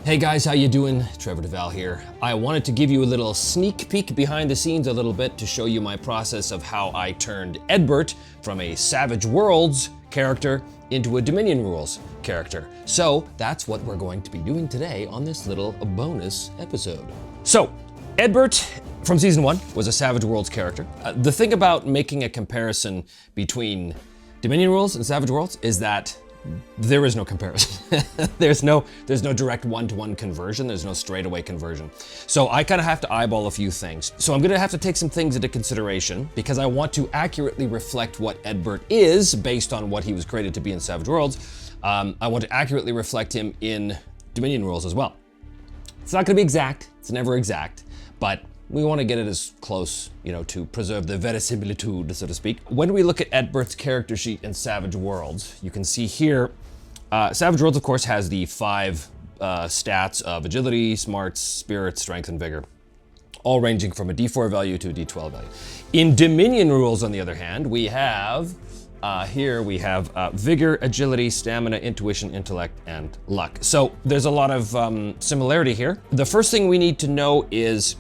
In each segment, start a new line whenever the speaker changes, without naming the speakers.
Hey guys, how you doing? Trevor Devall here. I wanted to give you a little sneak peek behind the scenes a little bit to show you my process of how I turned Edbert from a Savage Worlds character into a Dominion Rules character. So that's what we're going to be doing today on this little bonus episode. So, Edbert from Season 1 was a Savage Worlds character. The thing about making a comparison between Dominion Rules and Savage Worlds is that there is no comparison. There's no direct one-to-one conversion. There's no straightaway conversion. So I kind of have to eyeball a few things. So I'm gonna have to take some things into consideration because I want to accurately reflect what Edbert is based on what he was created to be in Savage Worlds. I want to accurately reflect him in Dominion Rules as well. It's not gonna be exact. It's never exact, but we want to get it as close, to preserve the verisimilitude, so to speak. When we look at Edbert's character sheet in Savage Worlds, you can see here, Savage Worlds, of course, has the 5 stats of agility, smarts, spirit, strength, and vigor, all ranging from a D4 value to a D12 value. In Dominion Rules, on the other hand, we have vigor, agility, stamina, intuition, intellect, and luck. So there's a lot of similarity here. The first thing we need to know is,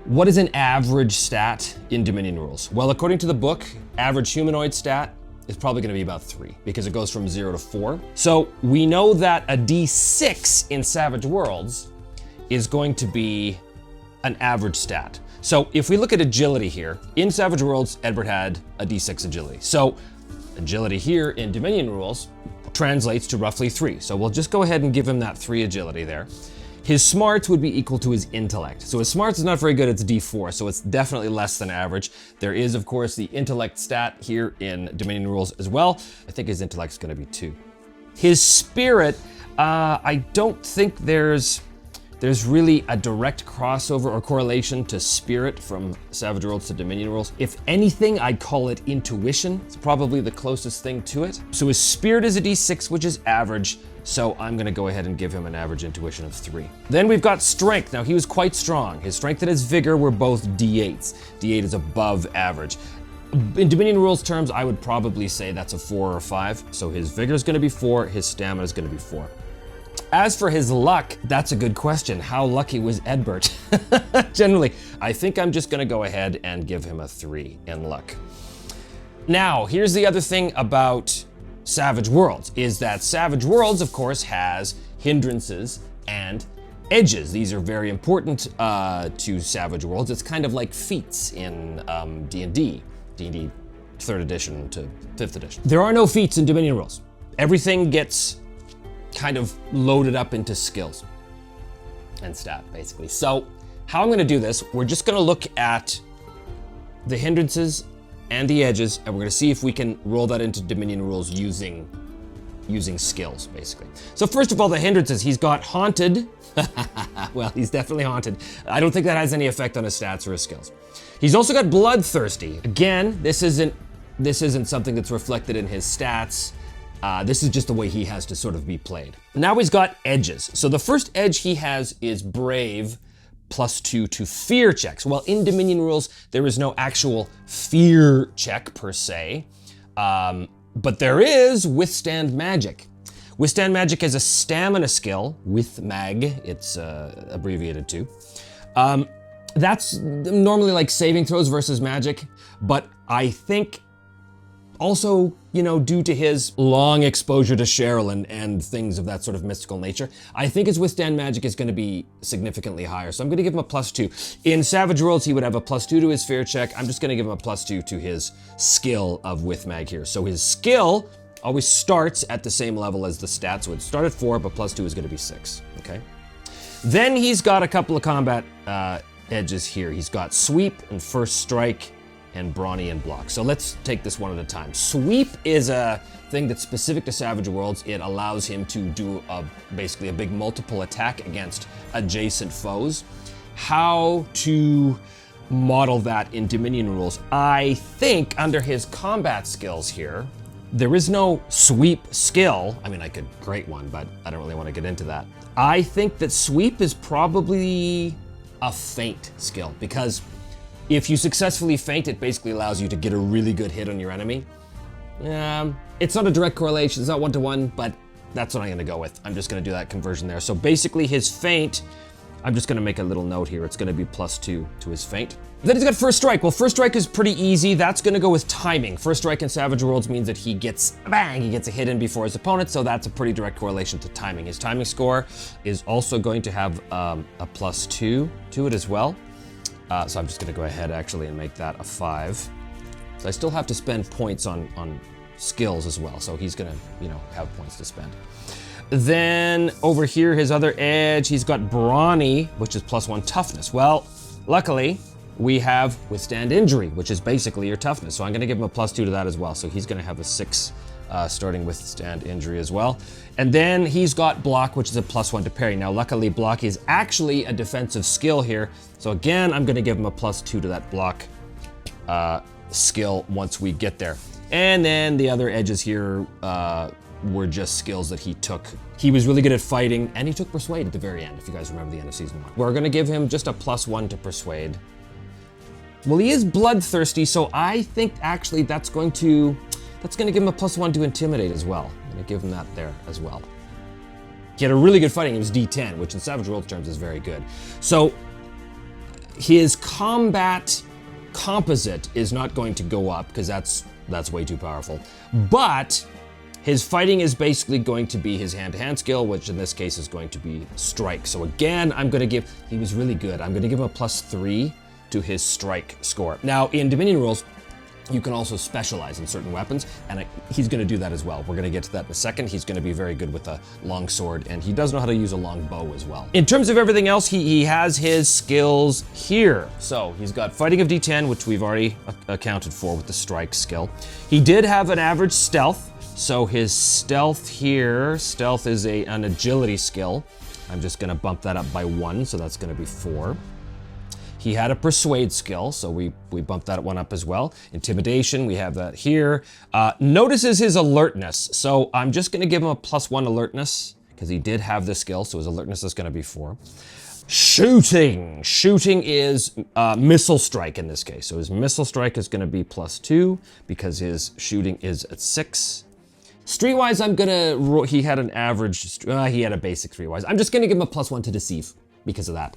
what is an average stat in Dominion Rules? Well, according to the book, average humanoid stat is probably gonna be about 3 because it goes from 0 to 4. So we know that a D6 in Savage Worlds is going to be an average stat. So if we look at agility here, in Savage Worlds, Edbert had a D6 agility. So agility here in Dominion Rules translates to roughly 3. So we'll just go ahead and give him that 3 agility there. His smarts would be equal to his intellect. So his smarts is not very good, it's D4, so it's definitely less than average. There is, of course, the intellect stat here in Dominion Rules as well. I think his intellect's gonna be 2. His spirit, I don't think there's really a direct crossover or correlation to spirit from Savage Worlds to Dominion Rules. If anything, I'd call it intuition. It's probably the closest thing to it. So his spirit is a D6, which is average. So I'm gonna go ahead and give him an average intuition of 3. Then we've got strength. Now he was quite strong. His strength and his vigor were both D8s. D8 is above average. In Dominion Rules terms, I would probably say that's a 4 or 5. So his vigor is gonna be 4, his stamina is gonna be 4. As for his luck, that's a good question. How lucky was Edbert? Generally, I think I'm just gonna go ahead and give him a 3 in luck. Now, here's the other thing about Savage Worlds, is that Savage Worlds, of course, has hindrances and edges. These are very important to Savage Worlds. It's kind of like feats in D&D 3rd edition to 5th edition. There are no feats in Dominion Rules. Everything gets kind of loaded up into skills and stat, basically. So how I'm gonna do this, we're just gonna look at the hindrances and the edges, and we're gonna see if we can roll that into Dominion Rules using skills, basically. So first of all, the hindrances, he's got haunted. Well, he's definitely haunted. I don't think that has any effect on his stats or his skills. He's also got bloodthirsty. Again, this isn't something that's reflected in his stats. This is just the way he has to sort of be played. Now he's got edges. So the first edge he has is brave, +2 to fear checks. Well, in Dominion Rules, there is no actual fear check per se, but there is withstand magic. Withstand magic is a stamina skill, with mag, it's abbreviated to. That's normally like saving throws versus magic, but I think also, due to his long exposure to Cheryl and things of that sort of mystical nature, I think his withstand magic is going to be significantly higher. So I'm going to give him a +2. In Savage Worlds, he would have a +2 to his fear check. I'm just going to give him a +2 to his skill of with mag here. So his skill always starts at the same level as the stats. So it'd start at 4, but +2 is going to be 6. Okay. Then he's got a couple of combat edges here. He's got sweep and first strike, and brawny and block. So let's take this one at a time. Sweep is a thing that's specific to Savage Worlds. It allows him to do basically a big multiple attack against adjacent foes. How to model that in Dominion Rules? I think under his combat skills here, there is no sweep skill. I mean, I could create one, but I don't really want to get into that. I think that sweep is probably a feint skill, because if you successfully feint, it basically allows you to get a really good hit on your enemy. It's not a direct correlation, it's not 1-to-1, but That's what I'm gonna go with. I'm just gonna do that conversion there. So basically his feint, I'm just gonna make a little note here. It's gonna be +2 to his feint. Then he's got first strike. Well, first strike is pretty easy. That's gonna go with timing. First strike in Savage Worlds means that he gets, bang, he gets a hit in before his opponent, so that's a pretty direct correlation to timing. His timing score is also going to have a +2 to it as well. So I'm just gonna go ahead actually and make that a 5. So I still have to spend points on skills as well, so he's gonna, you know, have points to spend. Then over here, his other edge, he's got Brawny, which is +1 toughness. Well, luckily, we have Withstand Injury, which is basically your toughness. So I'm gonna give him a +2 to that as well. So he's gonna have a 6 starting Withstand Injury as well. And then he's got Block, which is a +1 to parry. Now, luckily, Block is actually a defensive skill here. So again, I'm gonna give him a +2 to that Block skill once we get there. And then the other edges here were just skills that he took. He was really good at fighting, and he took Persuade at the very end, if you guys remember the end of Season 1. We're gonna give him just a +1 to Persuade. Well, he is bloodthirsty, so I think actually that's gonna give him a +1 to Intimidate as well. I'm gonna give him that there as well. He had a really good fighting, it was D10, which in Savage Worlds terms is very good. So his combat composite is not going to go up, because that's way too powerful. But his fighting is basically going to be his hand-to-hand skill, which in this case is going to be strike. So again, he was really good. I'm gonna give him a +3 to his strike score. Now, in Dominion rules, you can also specialize in certain weapons, and he's gonna do that as well. We're gonna get to that in a second. He's gonna be very good with a long sword, and he does know how to use a long bow as well. In terms of everything else, he has his skills here. So he's got Fighting of D10, which we've already accounted for with the strike skill. He did have an average stealth, so his stealth here, stealth is an agility skill. I'm just gonna bump that up by 1, so that's gonna be 4. He had a Persuade skill, so we bumped that one up as well. Intimidation, we have that here. Notices his alertness, so I'm just gonna give him a +1 alertness, because he did have this skill, so his alertness is gonna be 4. Shooting. Shooting is Missile Strike in this case, so his Missile Strike is gonna be +2, because his shooting is at 6. Streetwise, he had an average, he had a basic Streetwise. I'm just gonna give him a +1 to Deceive, because of that.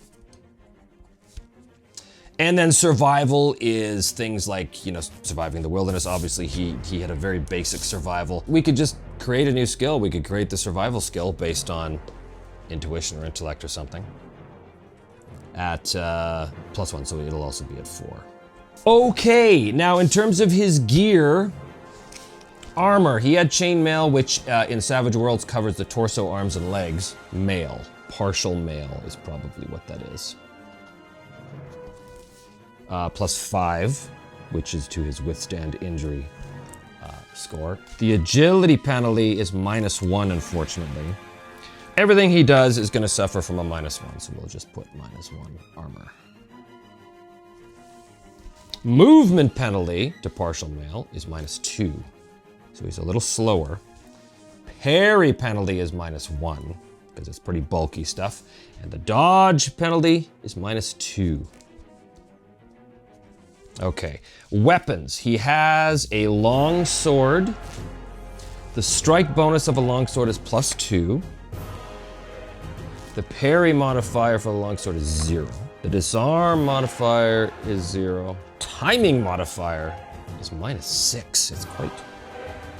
And then survival is things like, you know, surviving the wilderness. Obviously, he had a very basic survival. We could just create a new skill. We could create the survival skill based on intuition or intellect or something at +1, so it'll also be at 4. Okay, now in terms of his gear, armor, he had chainmail, which in Savage Worlds covers the torso, arms, and legs. Mail, partial mail is probably what that is. +5, which is to his Withstand Injury score. The agility penalty is -1, unfortunately. Everything he does is gonna suffer from a -1, so we'll just put -1 armor. Movement penalty to partial mail is -2, so he's a little slower. Parry penalty is -1, because it's pretty bulky stuff. And the dodge penalty is -2. Okay, weapons. He has a long sword. The strike bonus of a long sword is +2. The parry modifier for the long sword is 0. The disarm modifier is 0. Timing modifier is -6. It's quite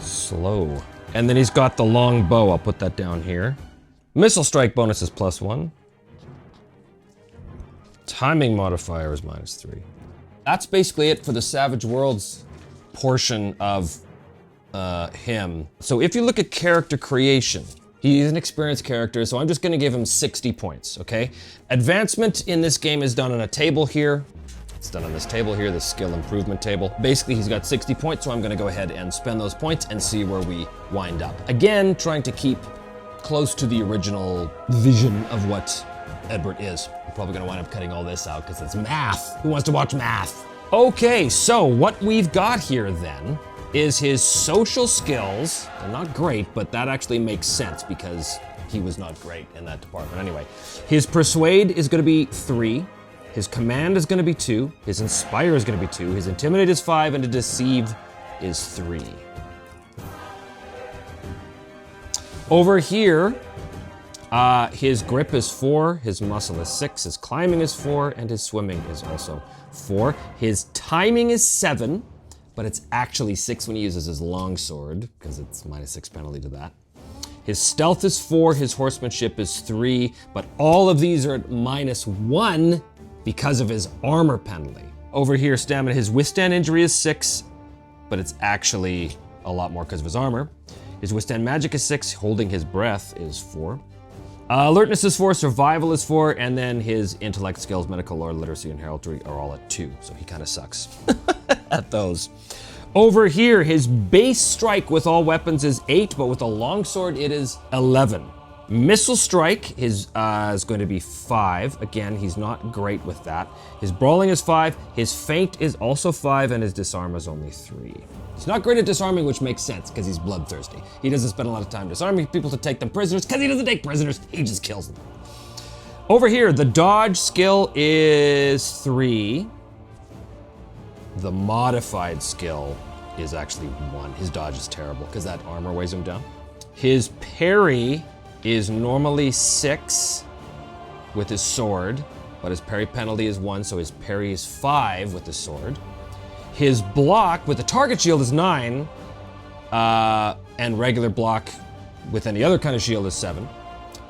slow. And then he's got the long bow. I'll put that down here. Missile strike bonus is +1. Timing modifier is -3. That's basically it for the Savage Worlds portion of him. So if you look at character creation, he's an experienced character, so I'm just gonna give him 60 points, okay? Advancement in this game is done on a table here. It's done on this table here, the skill improvement table. Basically, he's got 60 points, so I'm gonna go ahead and spend those points and see where we wind up. Again, trying to keep close to the original vision of what Edbert is. I'm probably gonna wind up cutting all this out because it's math. Who wants to watch math? Okay, so what we've got here then is his social skills. They're not great, but that actually makes sense because he was not great in that department anyway. His Persuade is gonna be 3. His Command is gonna be 2. His Inspire is gonna be 2. His Intimidate is 5, and the Deceive is 3. Over here, his grip is 4, his muscle is 6, his climbing is 4, and his swimming is also 4. His timing is 7, but it's actually 6 when he uses his longsword, because it's -6 penalty to that. His stealth is 4, his horsemanship is 3, but all of these are at -1 because of his armor penalty. Over here, stamina, his withstand injury is 6, but it's actually a lot more because of his armor. His withstand magic is 6, holding his breath is 4. Alertness is 4, survival is 4, and then his intellect, skills, medical lore, literacy, and heraldry are all at 2, so he kind of sucks at those. Over here, his base strike with all weapons is 8, but with a longsword it is 11. Missile strike is going to be 5. Again, he's not great with that. His brawling is 5, his feint is also 5, and his disarm is only 3. He's not great at disarming, which makes sense because he's bloodthirsty. He doesn't spend a lot of time disarming people to take them prisoners because he doesn't take prisoners, he just kills them. Over here, the dodge skill is 3. The modified skill is actually 1. His dodge is terrible because that armor weighs him down. His parry is normally 6 with his sword, but his parry penalty is 1, so his parry is 5 with the sword. His block with the target shield is 9, and regular block with any other kind of shield is 7.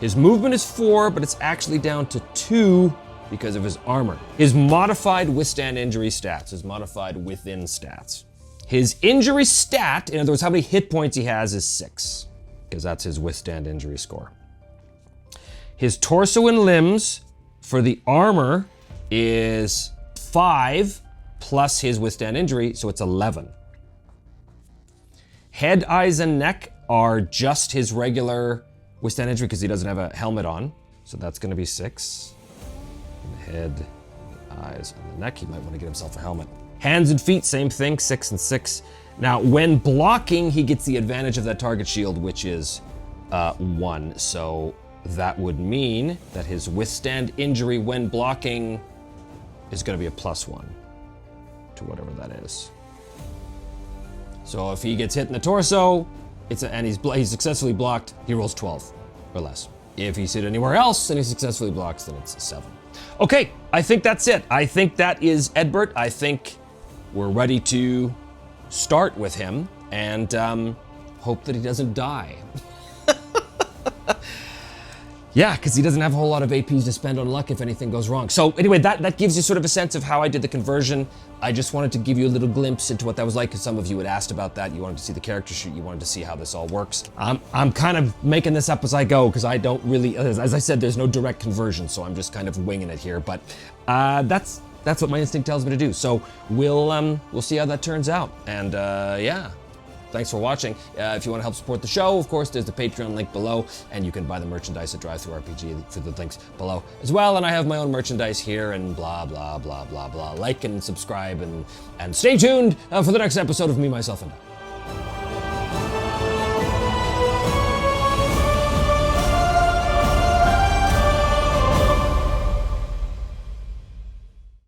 His movement is 4, but it's actually down to 2 because of his armor. His modified withstand injury stats, his modified within stats. His injury stat, in other words, how many hit points he has, is 6, because that's his withstand injury score. His torso and limbs for the armor is 5, plus his withstand injury, so it's 11. Head, eyes, and neck are just his regular withstand injury because he doesn't have a helmet on, so that's going to be 6. And the head, the eyes, and the neck, he might want to get himself a helmet. Hands and feet, same thing, 6 and 6. Now, when blocking, he gets the advantage of that target shield, which is 1, so that would mean that his withstand injury when blocking is going to be a +1. To whatever that is. So if he gets hit in the torso, and he's successfully blocked, he rolls 12 or less. If he's hit anywhere else and he successfully blocks, then it's a 7. Okay, I think that's it. I think that is Edbert. I think we're ready to start with him and hope that he doesn't die. Yeah, because he doesn't have a whole lot of APs to spend on luck if anything goes wrong. So anyway, that gives you sort of a sense of how I did the conversion. I just wanted to give you a little glimpse into what that was like, because some of you had asked about that. You wanted to see the character sheet. You wanted to see how this all works. I'm kind of making this up as I go, because I don't really, as I said, there's no direct conversion, so I'm just kind of winging it here. But that's what my instinct tells me to do. So we'll see how that turns out. And yeah. Thanks for watching. If you want to help support the show, of course, there's the Patreon link below, and you can buy the merchandise at DriveThruRPG through the links below as well. And I have my own merchandise here, and blah, blah, blah, blah, blah. Like and subscribe, and stay tuned for the next episode of Me, Myself, and I.